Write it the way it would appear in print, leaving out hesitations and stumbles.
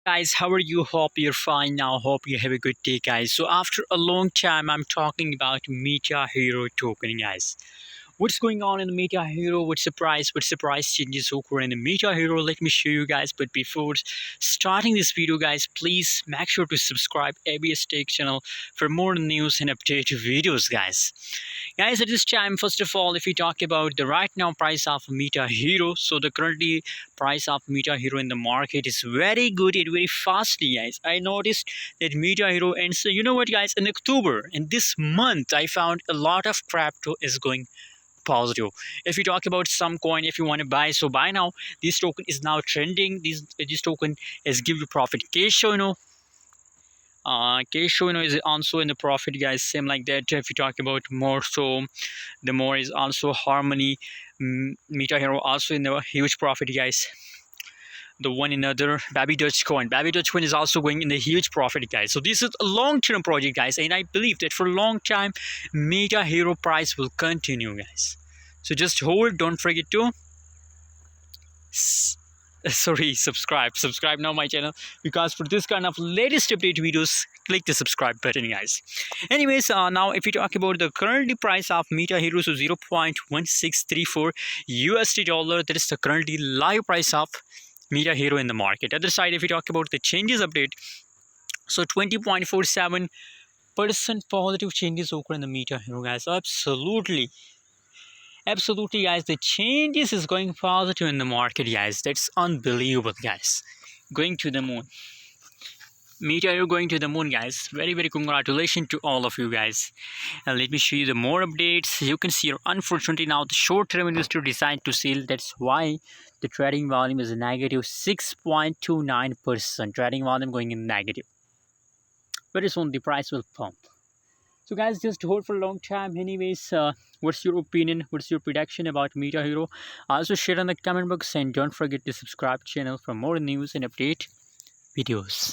Guys, how are you? Hope you're fine now. Hope you have a good day, guys. So after a long time, I'm talking about Metahero token, guys. What's going on in the Metahero? What's the price? What's the price changes occur in the Metahero? Let me show you guys. But before starting this video, guys, please make sure to subscribe ABS Tech channel for more news and update videos, guys. Guys, at this time, first of all, if we talk about the right now price of Metahero, so the currently price of Metahero in the market is very good and very fastly, guys. I noticed that Metahero ends, you know what, guys, in October, in this month, I found a lot of crypto is going positive. If you talk about some coin, if you want to buy, so buy now. This token is now trending. This token is give you profit. Keisho, Keisho, is also in the profit, guys. Same like that. If you talk about more, so the more is also Harmony. Metahero also in the huge profit, guys. The one another Baby Dogecoin is also going in the huge profit, guys. So this is a long-term project, guys, and I believe that for a long time, Metahero price will continue, guys. So just hold. Don't forget to subscribe now my channel, because for this kind of latest update videos, click the subscribe button, guys. Anyways, now if you talk about the currently price of Metahero, so 0.1634 USD dollar, that is the currently live price of Metahero in the market. Other side, if you talk about the changes update, so 20.47% positive changes occur in the Metahero, guys. So absolutely, guys, the changes is going positive in the market, guys. That's unbelievable, guys. Going to the moon. Metahero going to the moon, guys. Very congratulations to all of you, guys. And let me show you the more updates. You can see here, unfortunately, now the short-term investor decided to sell. That's why the trading volume is negative 6.29%. Trading volume going in negative. Very soon the price will pump. So guys, just hold for a long time. Anyways, what's your opinion? What's your prediction about Metahero? Also share in the comment box, and don't forget to subscribe channel for more news and update videos.